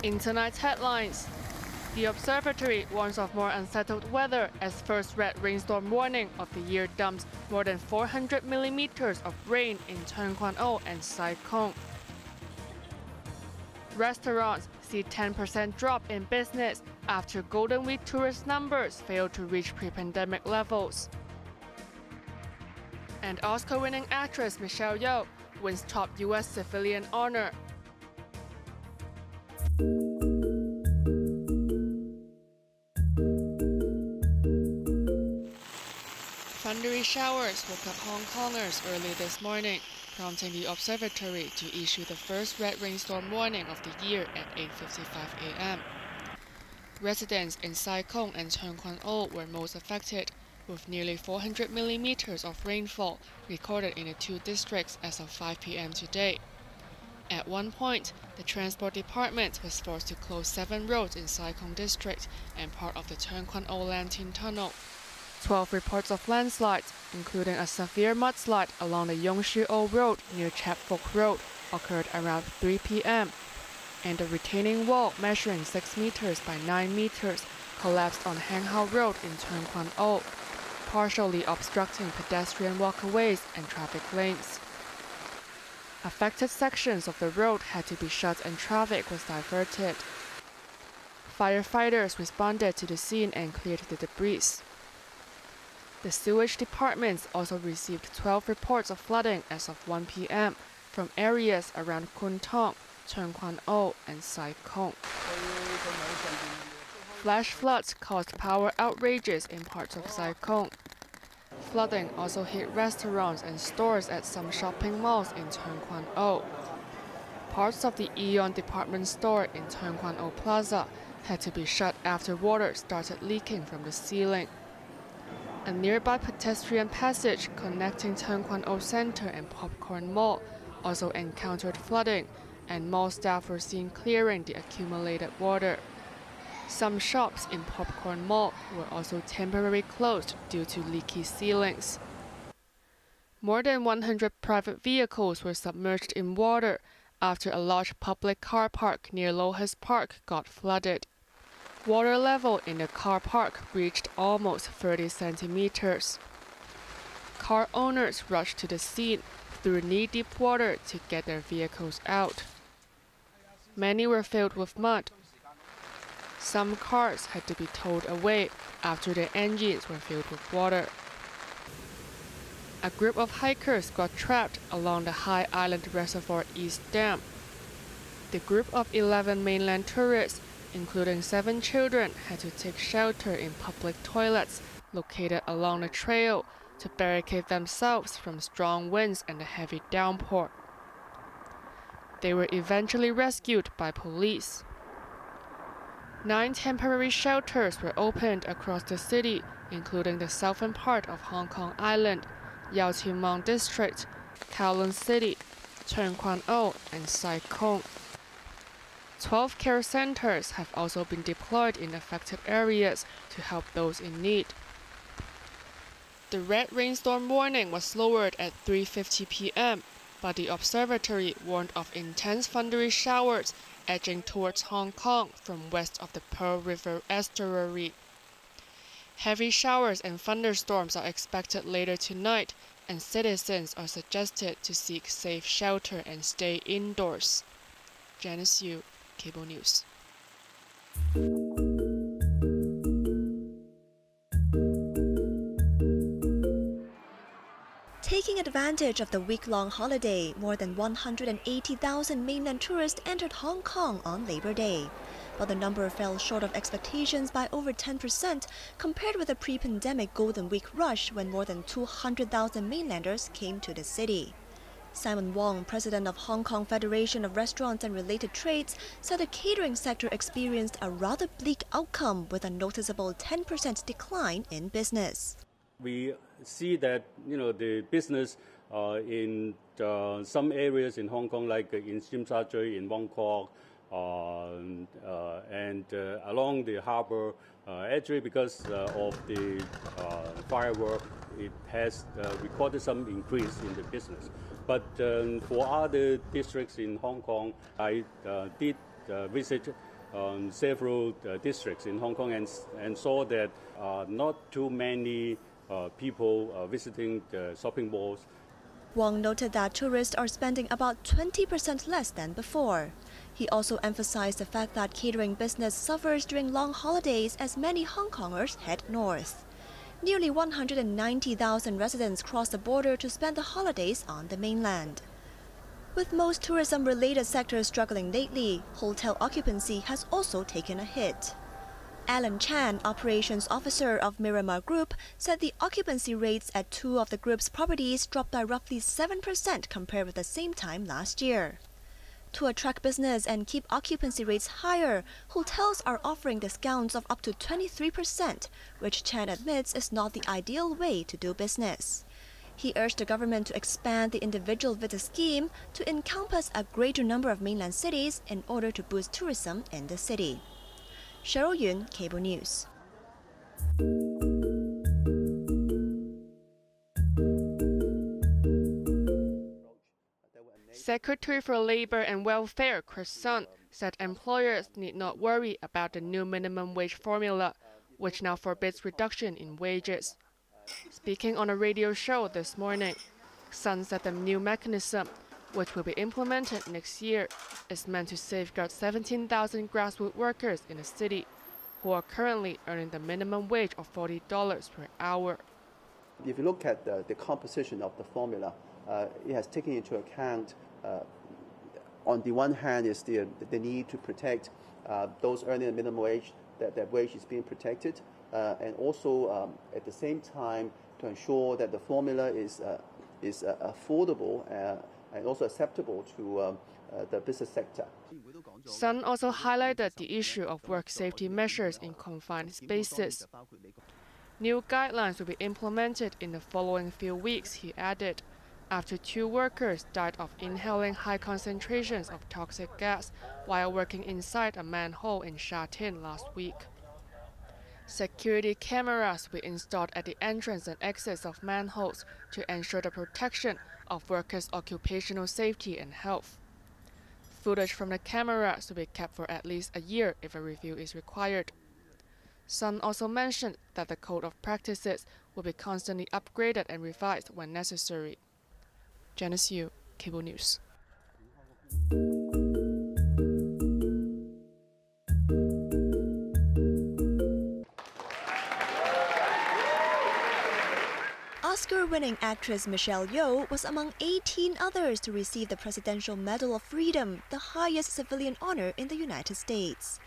In tonight's headlines, the Observatory warns of more unsettled weather as first red rainstorm warning of the year dumps more than 400 millimeters of rain in Tseung and Tseung. Restaurants see 10% drop in business after Golden Week tourist numbers failed to reach pre-pandemic levels. And Oscar-winning actress Michelle Yeoh wins top U.S. civilian honor. Thundery showers woke up Hong Kongers early this morning, prompting the Observatory to issue the first red rainstorm warning of the year at 8:55 a.m. Residents in Tseung and Tseung were most affected, with nearly 400 millimeters of rainfall recorded in the two districts as of 5 p.m. today. At one point, the Transport Department was forced to close 7 roads in Tseung district and part of the Tseung Lantine Tunnel. 12 reports of landslides, including a severe mudslide along the Yongshi-O Road near Chap Fok Road, occurred around 3 p.m. And a retaining wall measuring 6 meters by 9 meters collapsed on Hang Hao Road in Tseung, partially obstructing pedestrian walkways and traffic lanes. Affected sections of the road had to be shut and traffic was diverted. Firefighters responded to the scene and cleared the debris. The sewage departments also received 12 reports of flooding as of 1 p.m. from areas around Kwan, Tseung and Tseung. Flash floods caused power outrages in parts of Tseung. Flooding also hit restaurants and stores at some shopping malls in Tseung. Parts of the Aeon department store in Tseung Plaza had to be shut after water started leaking from the ceiling. A nearby pedestrian passage connecting Tseung Center and Popcorn Mall also encountered flooding, and mall staff were seen clearing the accumulated water. Some shops in Popcorn Mall were also temporarily closed due to leaky ceilings. More than 100 private vehicles were submerged in water after a large public car park near Lohas Park got flooded. Water level in the car park reached almost 30 centimeters. Car owners rushed to the scene through knee-deep water to get their vehicles out. Many were filled with mud. Some cars had to be towed away after their engines were filled with water. A group of hikers got trapped along the High Island Reservoir East Dam. The group of 11 mainland tourists, including 7 children, had to take shelter in public toilets located along the trail to barricade themselves from strong winds and a heavy downpour. They were eventually rescued by police. 9 temporary shelters were opened across the city, including the southern part of Hong Kong Island, Yau Tsin Mong District, Kowloon City, Tseung and Tseung. 12 care centers have also been deployed in affected areas to help those in need. The red rainstorm warning was lowered at 3:50 p.m., but the observatory warned of intense thundery showers edging towards Hong Kong from west of the Pearl River estuary. Heavy showers and thunderstorms are expected later tonight, and citizens are suggested to seek safe shelter and stay indoors. Janice Yu, Cable News. Taking advantage of the week-long holiday, more than 180,000 mainland tourists entered Hong Kong on Labor Day. But the number fell short of expectations by over 10% compared with the pre-pandemic Golden Week rush when more than 200,000 mainlanders came to the city. Simon Wong, president of Hong Kong Federation of Restaurants and Related Trades, said the catering sector experienced a rather bleak outcome with a noticeable 10% decline in business. We see that the business in some areas in Hong Kong, like in Tsim Sha Tsui, in Mong Kok, and along the harbour, actually because of the firework, it has recorded some increase in the business. But for other districts in Hong Kong, I did visited several districts in Hong Kong and saw that not too many people visiting the shopping malls. Wong noted that tourists are spending about 20% less than before. He also emphasized the fact that catering business suffers during long holidays as many Hong Kongers head north. Nearly 190,000 residents cross the border to spend the holidays on the mainland. With most tourism-related sectors struggling lately, hotel occupancy has also taken a hit. Alan Chan, operations officer of Miramar Group, said the occupancy rates at two of the group's properties dropped by roughly 7% compared with the same time last year. To attract business and keep occupancy rates higher, hotels are offering discounts of up to 23%, which Chan admits is not the ideal way to do business. He urged the government to expand the individual visa scheme to encompass a greater number of mainland cities in order to boost tourism in the city. Cheryl Yun, Cable News. Secretary for Labor and Welfare Chris Sun said employers need not worry about the new minimum wage formula, which now forbids reduction in wages. Speaking on a radio show this morning, Sun said the new mechanism, which will be implemented next year, is meant to safeguard 17,000 grassroots workers in the city who are currently earning the minimum wage of $40 per hour. If you look at the composition of the formula, it has taken into account, on the one hand, is the need to protect those earning the minimum wage, that wage is being protected, and also at the same time to ensure that the formula is affordable and also acceptable to the business sector. Sun also highlighted the issue of work safety measures in confined spaces. New guidelines will be implemented in the following few weeks, he added, after two workers died of inhaling high concentrations of toxic gas while working inside a manhole in Sha Tin last week. Security cameras will be installed at the entrance and exits of manholes to ensure the protection of workers' occupational safety and health. Footage from the cameras will be kept for at least a year if a review is required. Sun also mentioned that the code of practices will be constantly upgraded and revised when necessary. Janice Yu, Cable News. Oscar-winning actress Michelle Yeoh was among 18 others to receive the Presidential Medal of Freedom, the highest civilian honor in the United States.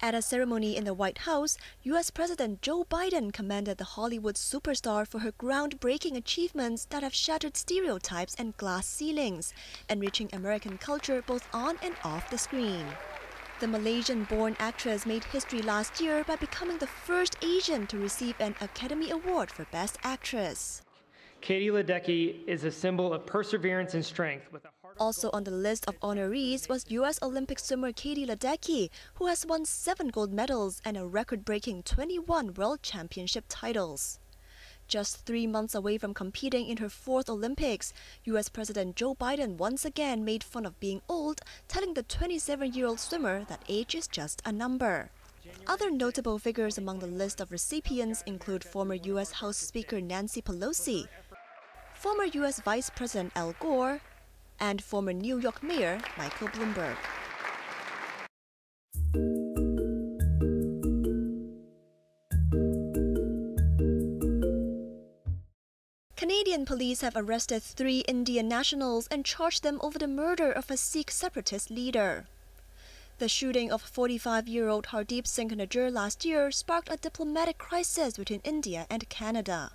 At a ceremony in the White House, U.S. President Joe Biden commended the Hollywood superstar for her groundbreaking achievements that have shattered stereotypes and glass ceilings, enriching American culture both on and off the screen. The Malaysian-born actress made history last year by becoming the first Asian to receive an Academy Award for Best Actress. Katie Ledecky is a symbol of perseverance and strength. Also on the list of honorees was U.S. Olympic swimmer Katie Ledecky, who has won 7 gold medals and a record-breaking 21 World Championship titles. Just 3 months away from competing in her 4th Olympics, U.S. President Joe Biden once again made fun of being old, telling the 27-year-old swimmer that age is just a number. Other notable figures among the list of recipients include former U.S. House Speaker Nancy Pelosi, former U.S. Vice President Al Gore, and former New York Mayor Michael Bloomberg. Canadian police have arrested 3 Indian nationals and charged them over the murder of a Sikh separatist leader. The shooting of 45-year-old Hardeep Singh Sandhu last year sparked a diplomatic crisis between India and Canada.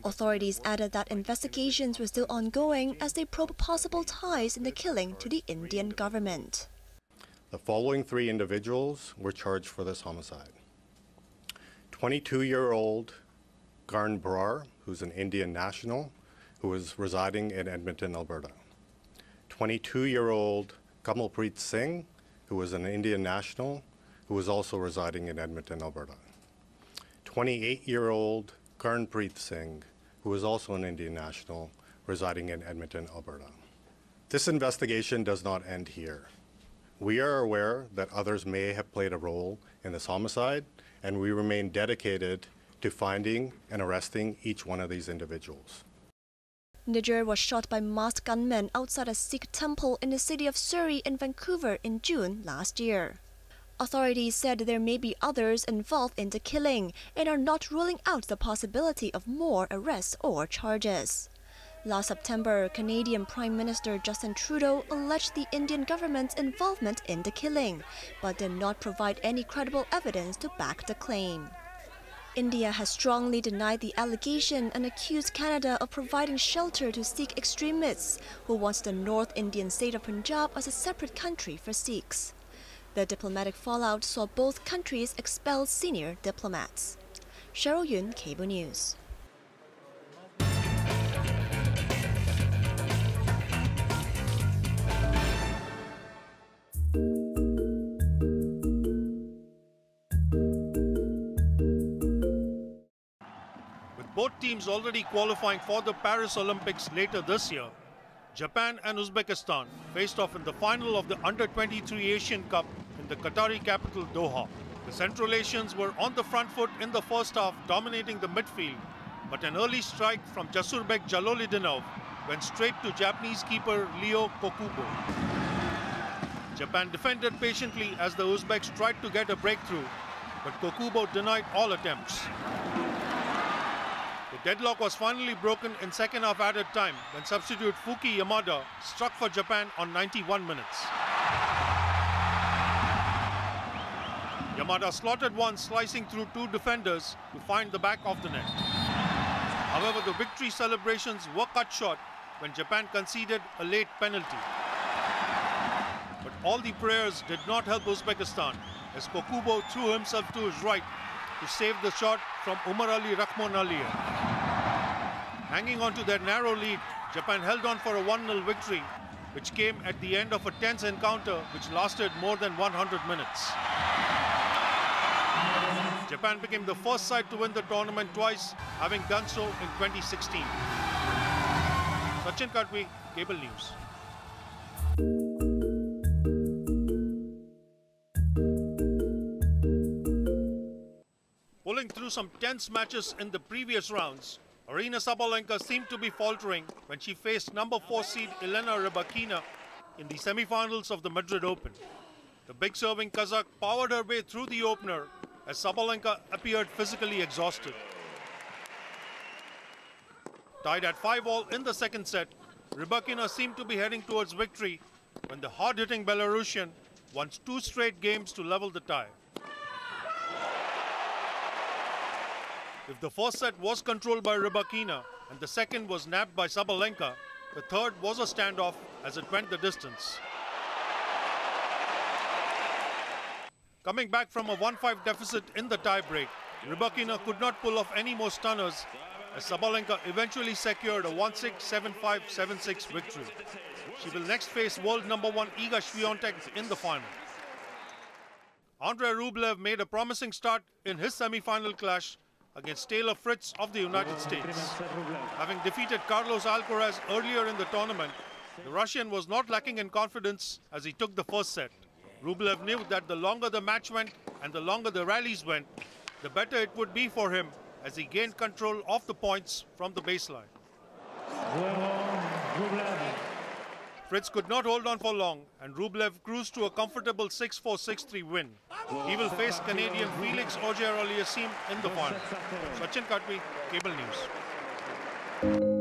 Authorities added that investigations were still ongoing as they probe possible ties in the killing to the Indian government. The following 3 individuals were charged for this homicide. 22-year-old Garn Brar, who's an Indian national, who is residing in Edmonton, Alberta. 22-year-old Kamalpreet Singh, who is an Indian national, who is also residing in Edmonton, Alberta. 28-year-old Garnpreet Singh, who is also an Indian national, residing in Edmonton, Alberta. This investigation does not end here. We are aware that others may have played a role in this homicide, and we remain dedicated to finding and arresting each one of these individuals. Niger was shot by masked gunmen outside a Sikh temple in the city of Surrey in Vancouver in June last year. Authorities said there may be others involved in the killing and are not ruling out the possibility of more arrests or charges. Last September, Canadian Prime Minister Justin Trudeau alleged the Indian government's involvement in the killing, but did not provide any credible evidence to back the claim. India has strongly denied the allegation and accused Canada of providing shelter to Sikh extremists who wants the North Indian state of Punjab as a separate country for Sikhs. The diplomatic fallout saw both countries expel senior diplomats. Cheryl Yun, Cable News. Both teams already qualifying for the Paris Olympics later this year, Japan and Uzbekistan faced off in the final of the Under-23 Asian Cup in the Qatari capital Doha. The Central Asians were on the front foot in the first half, dominating the midfield, but an early strike from Jasurbek Jalolidinov went straight to Japanese keeper Leo Kokubo. Japan defended patiently as the Uzbeks tried to get a breakthrough, but Kokubo denied all attempts. The deadlock was finally broken in second half added time when substitute Fuki Yamada struck for Japan on 91 minutes. Yamada slotted one, slicing through two defenders to find the back of the net. However, the victory celebrations were cut short when Japan conceded a late penalty. But all the prayers did not help Uzbekistan as Kokubo threw himself to his right to save the shot from Umar Ali Rahmanaliyev. Hanging on to their narrow lead, Japan held on for a 1-0 victory, which came at the end of a tense encounter which lasted more than 100 minutes. Japan became the first side to win the tournament twice, having done so in 2016. Sachin Kadwi, Cable News. Pulling through some tense matches in the previous rounds, Aryna Sabalenka seemed to be faltering when she faced number 4 seed Elena Rybakina in the semi-finals of the Madrid Open. The big serving Kazakh powered her way through the opener as Sabalenka appeared physically exhausted. Tied at 5-all in the second set, Rybakina seemed to be heading towards victory when the hard-hitting Belarusian won 2 straight games to level the tie. If the first set was controlled by Rybakina and the second was nabbed by Sabalenka, the third was a standoff as it went the distance. Coming back from a 1-5 deficit in the tie-break, Rybakina could not pull off any more stunners as Sabalenka eventually secured a 1-6, 7-5, 7-6 victory. She will next face world number 1 Iga Swiatek in the final. Andrei Rublev made a promising start in his semi-final clash against Taylor Fritz of the United States. Having defeated Carlos Alcaraz earlier in the tournament, the Russian was not lacking in confidence as he took the first set. Rublev knew that the longer the match went and the longer the rallies went, the better it would be for him as he gained control of the points from the baseline. Fritz could not hold on for long and Rublev cruised to a comfortable 6-4, 6-3 win. He will face Canadian Felix Auger-Aliassime in the final. Sachin Kadwi, Cable News.